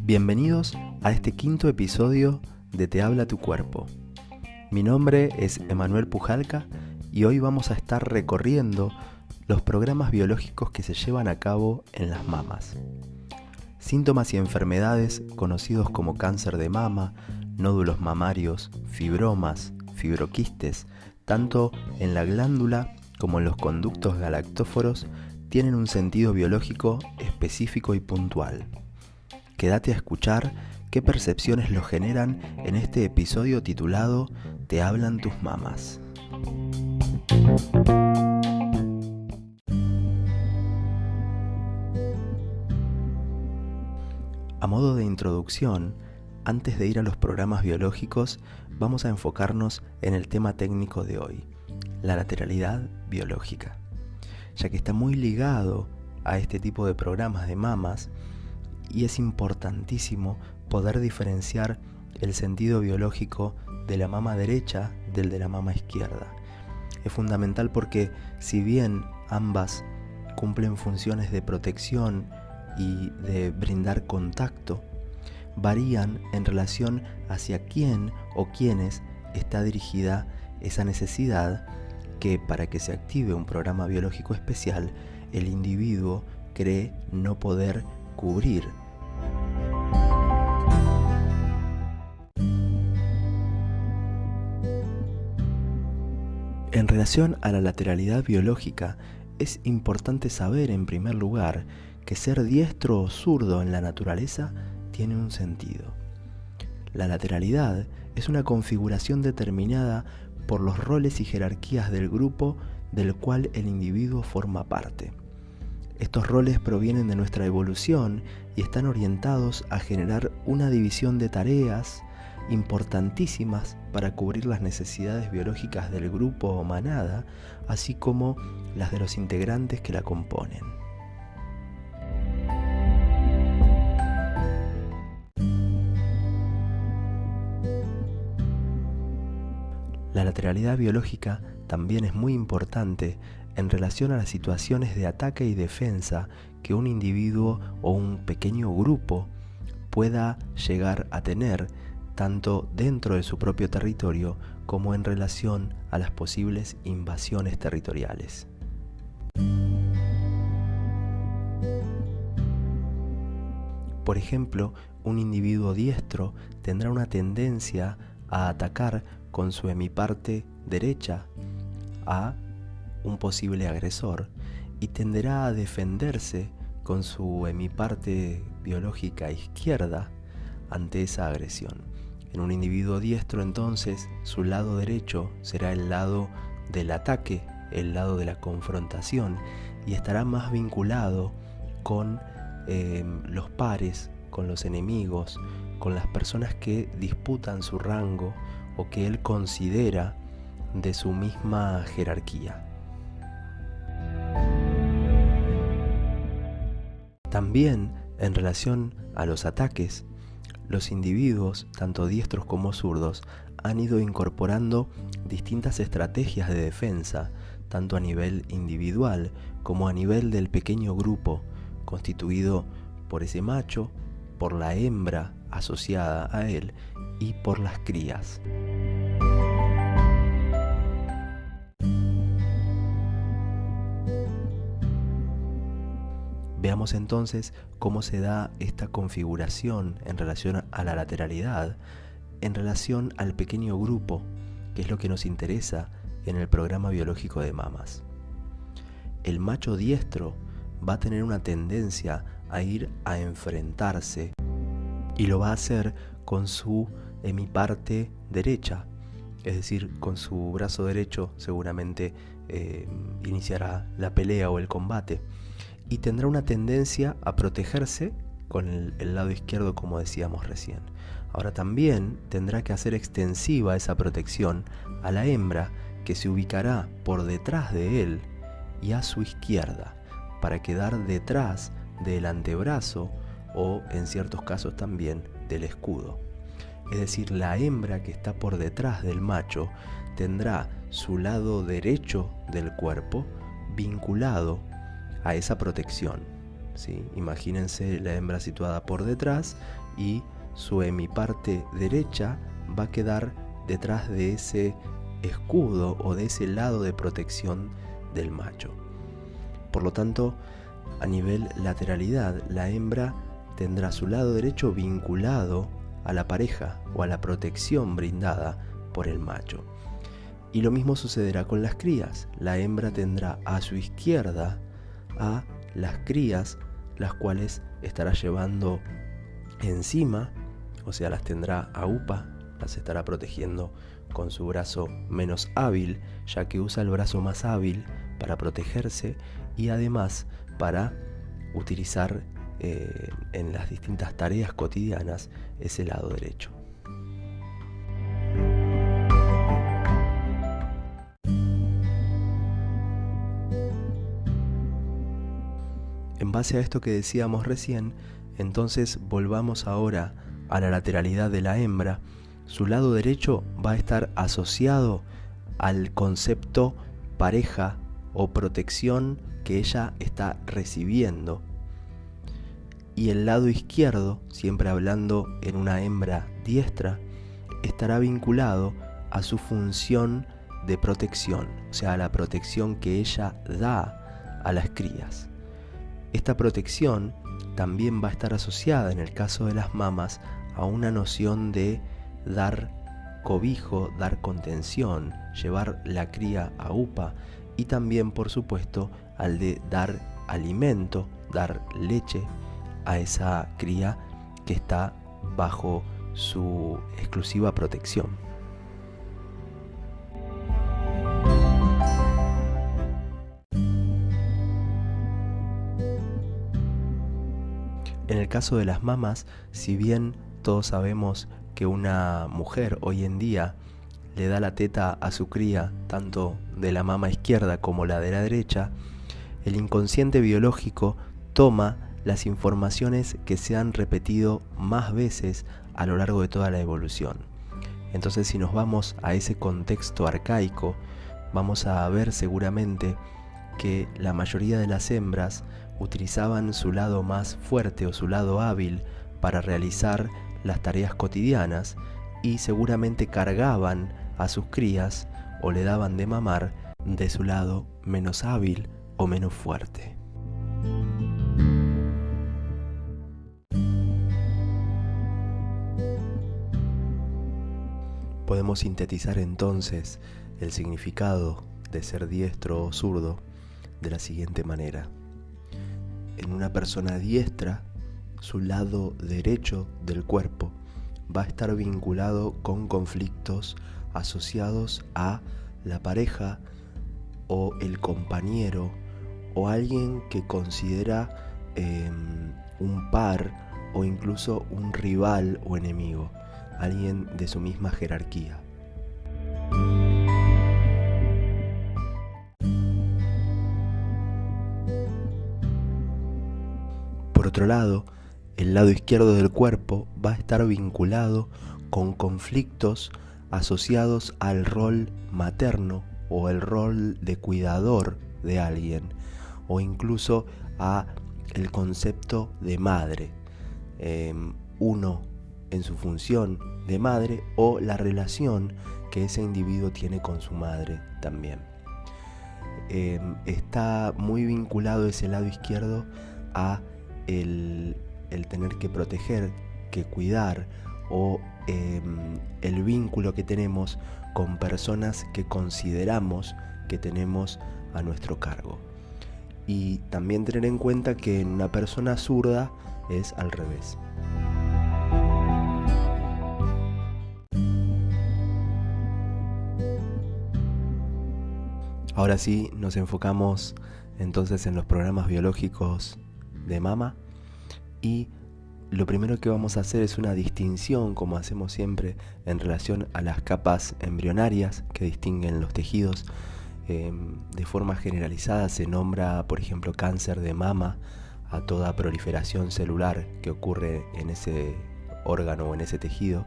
Bienvenidos a este quinto episodio de Te habla tu cuerpo. Mi nombre es Emanuel Pujalca y hoy vamos a estar recorriendo los programas biológicos que se llevan a cabo en las mamas. Síntomas y enfermedades conocidos como cáncer de mama, nódulos mamarios, fibromas, fibroquistes, tanto en la glándula como en los conductos galactóforos, tienen un sentido biológico específico y puntual. Quédate a escuchar qué percepciones lo generan en este episodio titulado Te hablan tus mamas. A modo de introducción, antes de ir a los programas biológicos, vamos a enfocarnos en el tema técnico de hoy, la lateralidad biológica, ya que está muy ligado a este tipo de programas de mamas y es importantísimo poder diferenciar el sentido biológico de la mama derecha del de la mama izquierda. Es fundamental porque si bien ambas cumplen funciones de protección y de brindar contacto, varían en relación hacia quién o quiénes está dirigida esa necesidad que, para que se active un programa biológico especial, el individuo cree no poder cubrir. En relación a la lateralidad biológica, es importante saber en primer lugar que ser diestro o zurdo en la naturaleza tiene un sentido. La lateralidad es una configuración determinada por los roles y jerarquías del grupo del cual el individuo forma parte. Estos roles provienen de nuestra evolución y están orientados a generar una división de tareas importantísimas para cubrir las necesidades biológicas del grupo o manada, así como las de los integrantes que la componen. La lateralidad biológica también es muy importante en relación a las situaciones de ataque y defensa que un individuo o un pequeño grupo pueda llegar a tener, tanto dentro de su propio territorio como en relación a las posibles invasiones territoriales. Por ejemplo, un individuo diestro tendrá una tendencia a atacar con su hemiparte derecha a un posible agresor y tenderá a defenderse con su hemiparte biológica izquierda ante esa agresión. En un individuo diestro, entonces, su lado derecho será el lado del ataque, el lado de la confrontación, y estará más vinculado con los pares, con los enemigos, con las personas que disputan su rango o que él considera de su misma jerarquía. También, en relación a los ataques, los individuos, tanto diestros como zurdos, han ido incorporando distintas estrategias de defensa, tanto a nivel individual como a nivel del pequeño grupo, constituido por ese macho, por la hembra asociada a él y por las crías. Veamos entonces cómo se da esta configuración en relación a la lateralidad, en relación al pequeño grupo, que es lo que nos interesa en el programa biológico de mamas. El macho diestro va a tener una tendencia a ir a enfrentarse y lo va a hacer con su hemiparte derecha, es decir, con su brazo derecho seguramente iniciará la pelea o el combate. Y tendrá una tendencia a protegerse con el lado izquierdo, como decíamos recién. Ahora también tendrá que hacer extensiva esa protección a la hembra, que se ubicará por detrás de él y a su izquierda, para quedar detrás del antebrazo o, en ciertos casos también, del escudo. Es decir, la hembra que está por detrás del macho tendrá su lado derecho del cuerpo vinculado a esa protección, ¿sí? Imagínense la hembra situada por detrás y su hemiparte derecha va a quedar detrás de ese escudo o de ese lado de protección del macho. Por lo tanto, a nivel lateralidad, la hembra tendrá su lado derecho vinculado a la pareja o a la protección brindada por el macho. Y lo mismo sucederá con las crías. La hembra tendrá a su izquierda a las crías, las cuales estará llevando encima, o sea, las tendrá a upa, las estará protegiendo con su brazo menos hábil, ya que usa el brazo más hábil para protegerse y además para utilizar en las distintas tareas cotidianas ese lado derecho. En base a esto que decíamos recién, entonces volvamos ahora a la lateralidad de la hembra. Su lado derecho va a estar asociado al concepto pareja o protección que ella está recibiendo. Y el lado izquierdo, siempre hablando en una hembra diestra, estará vinculado a su función de protección, o sea, a la protección que ella da a las crías. Esta protección también va a estar asociada, en el caso de las mamas, a una noción de dar cobijo, dar contención, llevar la cría a upa y también, por supuesto, al de dar alimento, dar leche a esa cría que está bajo su exclusiva protección. En el caso de las mamas, si bien todos sabemos que una mujer hoy en día le da la teta a su cría tanto de la mama izquierda como la de la derecha, el inconsciente biológico toma las informaciones que se han repetido más veces a lo largo de toda la evolución. Entonces, si nos vamos a ese contexto arcaico, vamos a ver seguramente que la mayoría de las hembras utilizaban su lado más fuerte o su lado hábil para realizar las tareas cotidianas y seguramente cargaban a sus crías o le daban de mamar de su lado menos hábil o menos fuerte. Podemos sintetizar entonces el significado de ser diestro o zurdo de la siguiente manera. En una persona diestra, su lado derecho del cuerpo va a estar vinculado con conflictos asociados a la pareja o el compañero o alguien que considera un par o incluso un rival o enemigo, alguien de su misma jerarquía. Por otro lado, el lado izquierdo del cuerpo va a estar vinculado con conflictos asociados al rol materno o el rol de cuidador de alguien, o incluso a el concepto de madre, uno en su función de madre o la relación que ese individuo tiene con su madre también. Está muy vinculado ese lado izquierdo a el tener que proteger, que cuidar o el vínculo que tenemos con personas que consideramos que tenemos a nuestro cargo. Y también tener en cuenta que en una persona zurda es al revés. Ahora sí, nos enfocamos entonces en los programas biológicos de mama y lo primero que vamos a hacer es una distinción, como hacemos siempre, en relación a las capas embrionarias que distinguen los tejidos. De forma generalizada se nombra, por ejemplo, cáncer de mama a toda proliferación celular que ocurre en ese órgano o en ese tejido,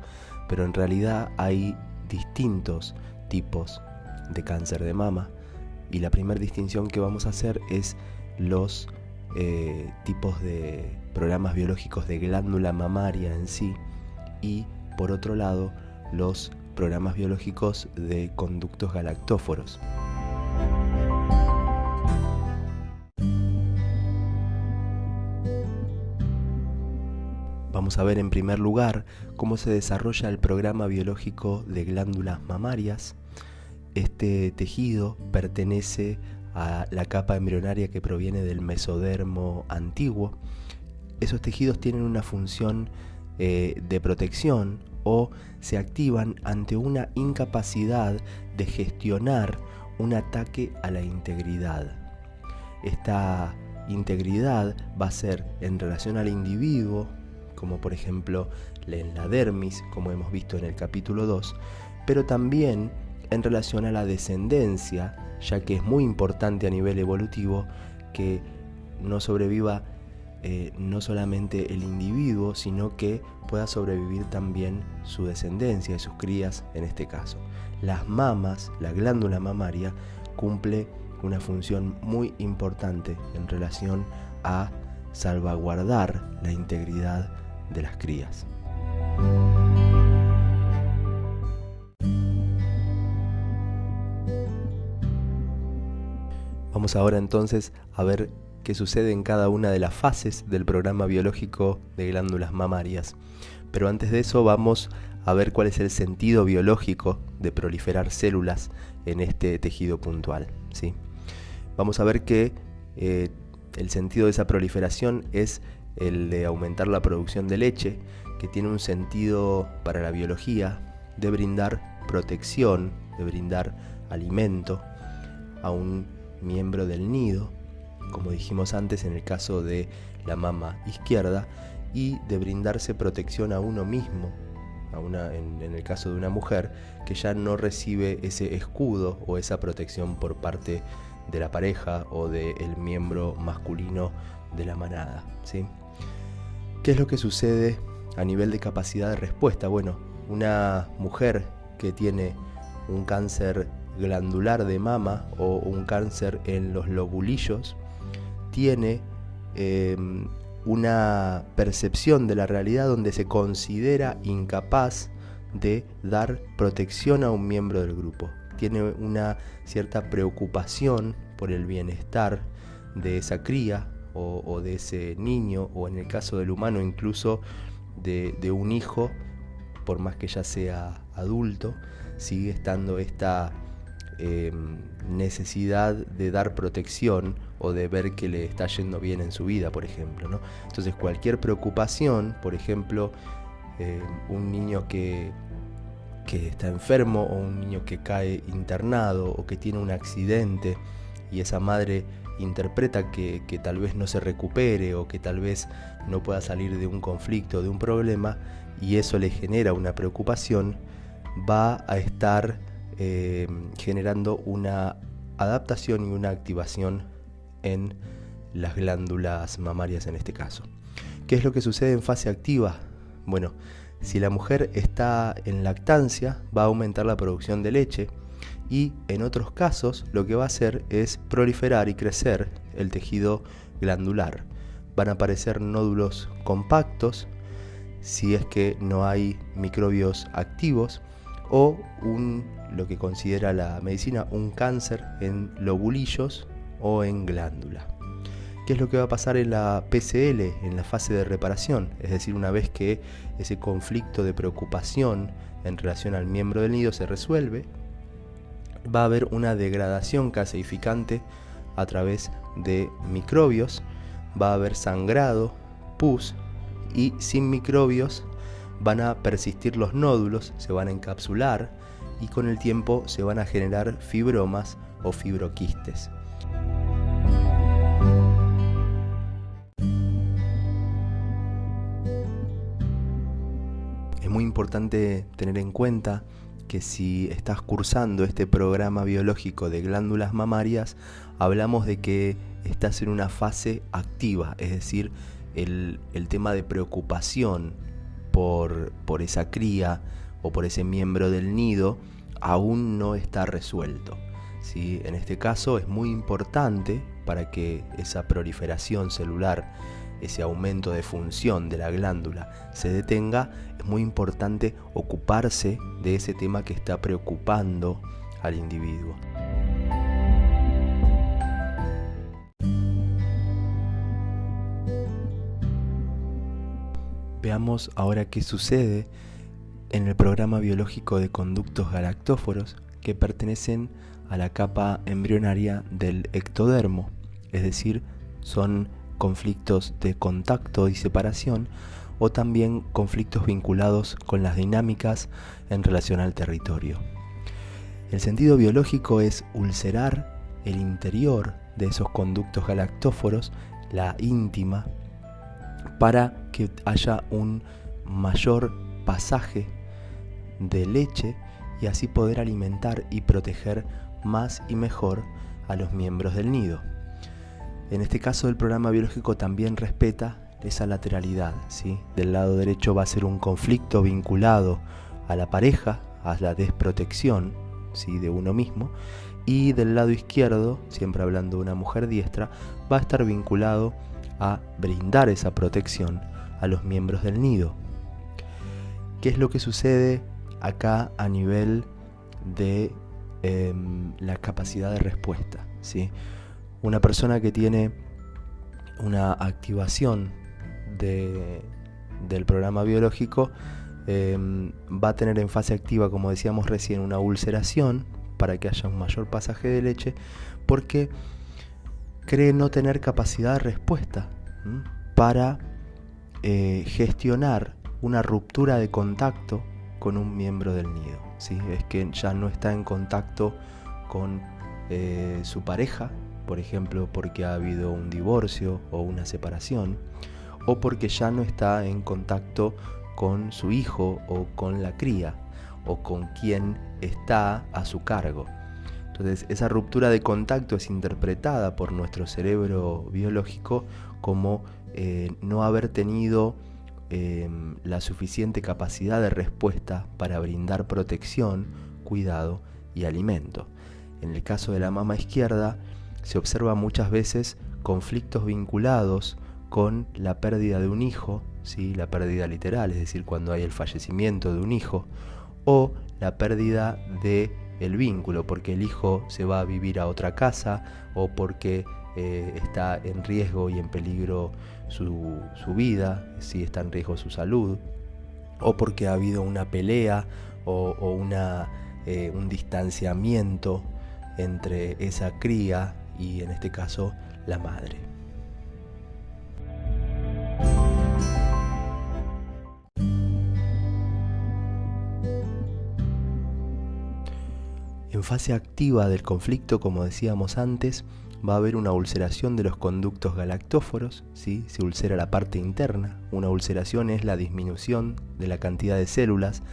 pero en realidad hay distintos tipos de cáncer de mama y la primera distinción que vamos a hacer es los tipos de programas biológicos de glándula mamaria en sí, y por otro lado los programas biológicos de conductos galactóforos. Vamos a ver en primer lugar cómo se desarrolla el programa biológico de glándulas mamarias. Este tejido pertenece a la capa embrionaria que proviene del mesodermo antiguo. Esos tejidos tienen una función de protección o se activan ante una incapacidad de gestionar un ataque a la integridad. Esta integridad va a ser en relación al individuo, como por ejemplo en la dermis, como hemos visto en el capítulo 2, pero también en relación a la descendencia, ya que es muy importante a nivel evolutivo que no sobreviva no solamente el individuo, sino que pueda sobrevivir también su descendencia y sus crías en este caso. Las mamas, la glándula mamaria, cumple una función muy importante en relación a salvaguardar la integridad de las crías. Vamos ahora entonces a ver qué sucede en cada una de las fases del programa biológico de glándulas mamarias. Pero antes de eso vamos a ver cuál es el sentido biológico de proliferar células en este tejido puntual, ¿sí? Vamos a ver que el sentido de esa proliferación es el de aumentar la producción de leche, que tiene un sentido para la biología de brindar protección, de brindar alimento a un miembro del nido, como dijimos antes en el caso de la mama izquierda, y de brindarse protección a uno mismo, en el caso de una mujer que ya no recibe ese escudo o esa protección por parte de la pareja o del miembro masculino de la manada, ¿sí? ¿Qué es lo que sucede a nivel de capacidad de respuesta? Bueno, una mujer que tiene un cáncer glandular de mama o un cáncer en los lobulillos tiene una percepción de la realidad donde se considera incapaz de dar protección a un miembro del grupo. Tiene una cierta preocupación por el bienestar de esa cría o de ese niño, o en el caso del humano incluso de un hijo, por más que ya sea adulto, sigue estando esta necesidad de dar protección o de ver que le está yendo bien en su vida, por ejemplo, ¿no? Entonces cualquier preocupación, por ejemplo, un niño que está enfermo o un niño que cae internado o que tiene un accidente y esa madre interpreta que tal vez no se recupere o que tal vez no pueda salir de un conflicto, de un problema, y eso le genera una preocupación, va a estar generando una adaptación y una activación en las glándulas mamarias en este caso. ¿Qué es lo que sucede en fase activa? Bueno, si la mujer está en lactancia, va a aumentar la producción de leche, y en otros casos lo que va a hacer es proliferar y crecer el tejido glandular. Van a aparecer nódulos compactos si es que no hay microbios activos, o lo que considera la medicina un cáncer en lobulillos o en glándula. ¿Qué es lo que va a pasar en la PCL, en la fase de reparación? Es decir, una vez que ese conflicto de preocupación en relación al miembro del nido se resuelve, va a haber una degradación caseificante a través de microbios, va a haber sangrado, pus, y sin microbios van a persistir los nódulos, se van a encapsular y con el tiempo se van a generar fibromas o fibroquistes. Es muy importante tener en cuenta que si estás cursando este programa biológico de glándulas mamarias, hablamos de que estás en una fase activa, es decir, el tema de preocupación por esa cría o por ese miembro del nido aún no está resuelto, ¿sí? En este caso es muy importante para que esa proliferación celular, ese aumento de función de la glándula se detenga, es muy importante ocuparse de ese tema que está preocupando al individuo. Veamos ahora qué sucede en el programa biológico de conductos galactóforos que pertenecen a la capa embrionaria del ectodermo, es decir, son conflictos de contacto y separación o también conflictos vinculados con las dinámicas en relación al territorio. El sentido biológico es ulcerar el interior de esos conductos galactóforos, la íntima, para que haya un mayor pasaje de leche y así poder alimentar y proteger más y mejor a los miembros del nido. En este caso el programa biológico también respeta esa lateralidad, ¿sí? Del lado derecho va a ser un conflicto vinculado a la pareja, a la desprotección, ¿sí? De uno mismo, y del lado izquierdo, siempre hablando de una mujer diestra, va a estar vinculado a brindar esa protección a los miembros del nido. ¿Qué es lo que sucede acá a nivel de la capacidad de respuesta? ¿Sí? Una persona que tiene una activación del programa biológico va a tener en fase activa, como decíamos recién, una ulceración para que haya un mayor pasaje de leche, porque cree no tener capacidad de respuesta para gestionar una ruptura de contacto con un miembro del nido, ¿sí? Es que ya no está en contacto con su pareja, por ejemplo, porque ha habido un divorcio o una separación, o porque ya no está en contacto con su hijo o con la cría, o con quien está a su cargo. Entonces, esa ruptura de contacto es interpretada por nuestro cerebro biológico como no haber tenido la suficiente capacidad de respuesta para brindar protección, cuidado y alimento. En el caso de la mama izquierda, se observa muchas veces conflictos vinculados con la pérdida de un hijo, ¿sí? La pérdida literal, es decir, cuando hay el fallecimiento de un hijo, o la pérdida del vínculo, porque el hijo se va a vivir a otra casa, o porque está en riesgo y en peligro su vida, ¿sí? Está en riesgo su salud, o porque ha habido una pelea o un distanciamiento entre esa cría y, en este caso, la madre. En fase activa del conflicto, como decíamos antes, va a haber una ulceración de los conductos galactóforos, ¿sí? Se ulcera la parte interna. Una ulceración es la disminución de la cantidad de células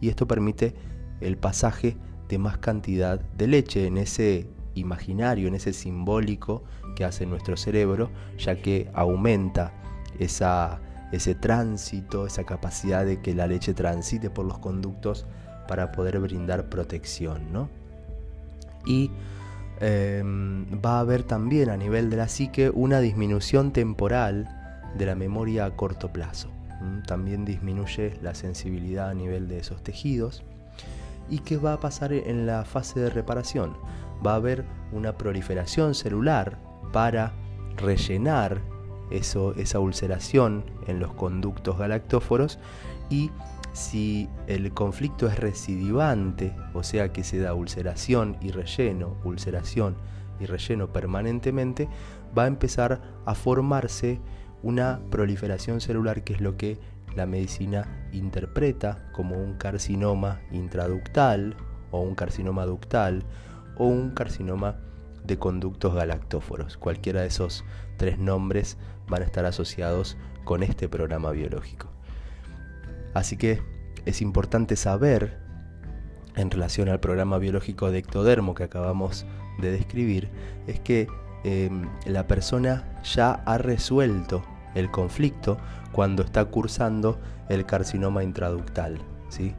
y esto permite el pasaje de más cantidad de leche en ese imaginario, en ese simbólico que hace nuestro cerebro, ya que aumenta ese tránsito, esa capacidad de que la leche transite por los conductos para poder brindar protección, ¿no? Y va a haber también a nivel de la psique una disminución temporal de la memoria a corto plazo. También disminuye la sensibilidad a nivel de esos tejidos. ¿Y qué va a pasar en la fase de reparación? Va a haber una proliferación celular para rellenar esa ulceración en los conductos galactóforos, y si el conflicto es recidivante, o sea que se da ulceración y relleno permanentemente, va a empezar a formarse una proliferación celular, que es lo que la medicina interpreta como un carcinoma intraductal o un carcinoma ductal o un carcinoma de conductos galactóforos. Cualquiera de esos tres nombres van a estar asociados con este programa biológico. Así que es importante saber, en relación al programa biológico de ectodermo que acabamos de describir, es que la persona ya ha resuelto el conflicto cuando está cursando el carcinoma intraductal, ¿sí?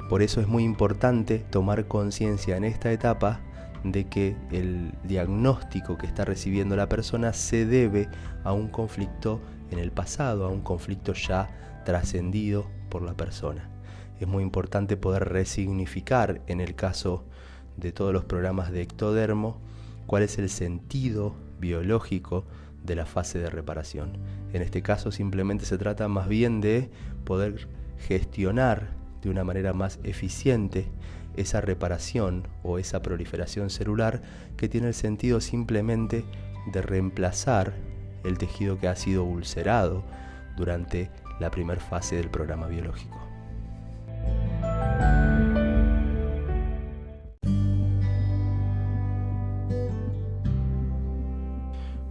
Por eso es muy importante tomar conciencia en esta etapa de que el diagnóstico que está recibiendo la persona se debe a un conflicto en el pasado, a un conflicto ya trascendido por la persona. Es muy importante poder resignificar, en el caso de todos los programas de ectodermo, cuál es el sentido biológico de la fase de reparación. En este caso simplemente se trata más bien de poder gestionar de una manera más eficiente esa reparación o esa proliferación celular que tiene el sentido simplemente de reemplazar el tejido que ha sido ulcerado durante la primera fase del programa biológico.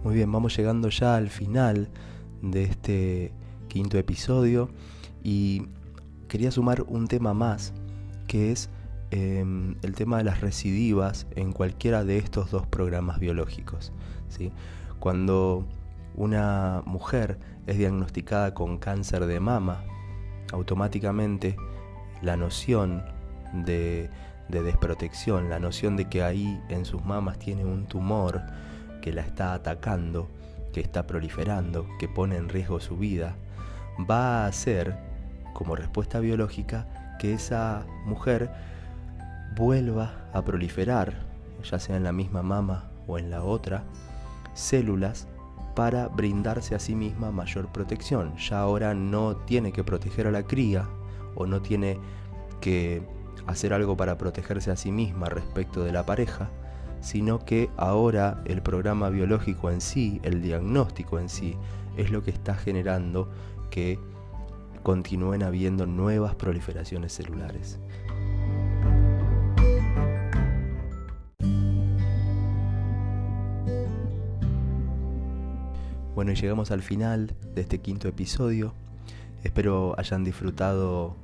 Muy bien, vamos llegando ya al final de este quinto episodio y quería sumar un tema más, que es el tema de las recidivas en cualquiera de estos dos programas biológicos, ¿sí? Cuando una mujer es diagnosticada con cáncer de mama, automáticamente la noción de desprotección, la noción de que ahí en sus mamas tiene un tumor que la está atacando, que está proliferando, que pone en riesgo su vida, va a hacer, como respuesta biológica, que esa mujer vuelva a proliferar, ya sea en la misma mama o en la otra, células para brindarse a sí misma mayor protección. Ya ahora no tiene que proteger a la cría o no tiene que hacer algo para protegerse a sí misma respecto de la pareja, sino que ahora el programa biológico en sí, el diagnóstico en sí, es lo que está generando que continúen habiendo nuevas proliferaciones celulares. Bueno, y llegamos al final de este quinto episodio. Espero hayan disfrutado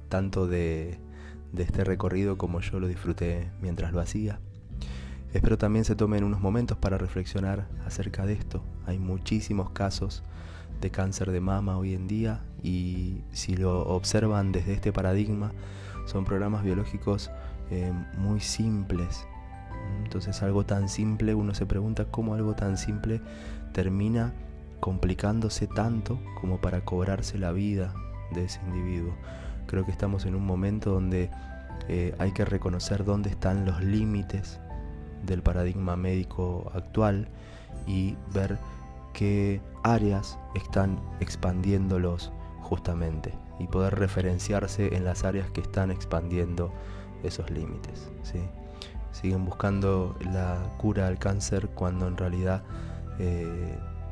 tanto de este recorrido como yo lo disfruté mientras lo hacía. Espero también se tomen unos momentos para reflexionar acerca de esto. Hay muchísimos casos de cáncer de mama hoy en día y si lo observan desde este paradigma, son programas biológicos muy simples. Entonces algo tan simple, uno se pregunta cómo algo tan simple termina complicándose tanto como para cobrarse la vida de ese individuo. Creo que estamos en un momento donde hay que reconocer dónde están los límites del paradigma médico actual y ver qué áreas están expandiéndolos justamente y poder referenciarse en las áreas que están expandiendo esos límites, ¿sí? Siguen buscando la cura al cáncer cuando en realidad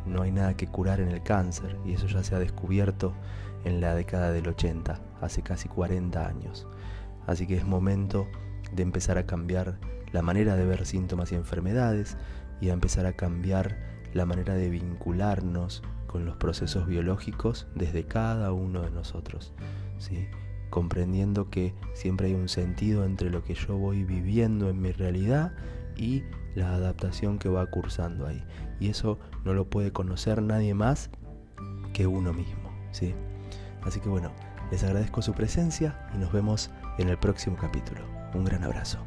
no hay nada que curar en el cáncer, y eso ya se ha descubierto en la década del 80, hace casi 40 años. Así que es momento de empezar a cambiar la manera de ver síntomas y enfermedades y a empezar a cambiar la manera de vincularnos con los procesos biológicos desde cada uno de nosotros, ¿sí? Comprendiendo que siempre hay un sentido entre lo que yo voy viviendo en mi realidad y la adaptación que va cursando ahí. Y eso no lo puede conocer nadie más que uno mismo, ¿sí? Así que bueno, les agradezco su presencia y nos vemos en el próximo capítulo. Un gran abrazo.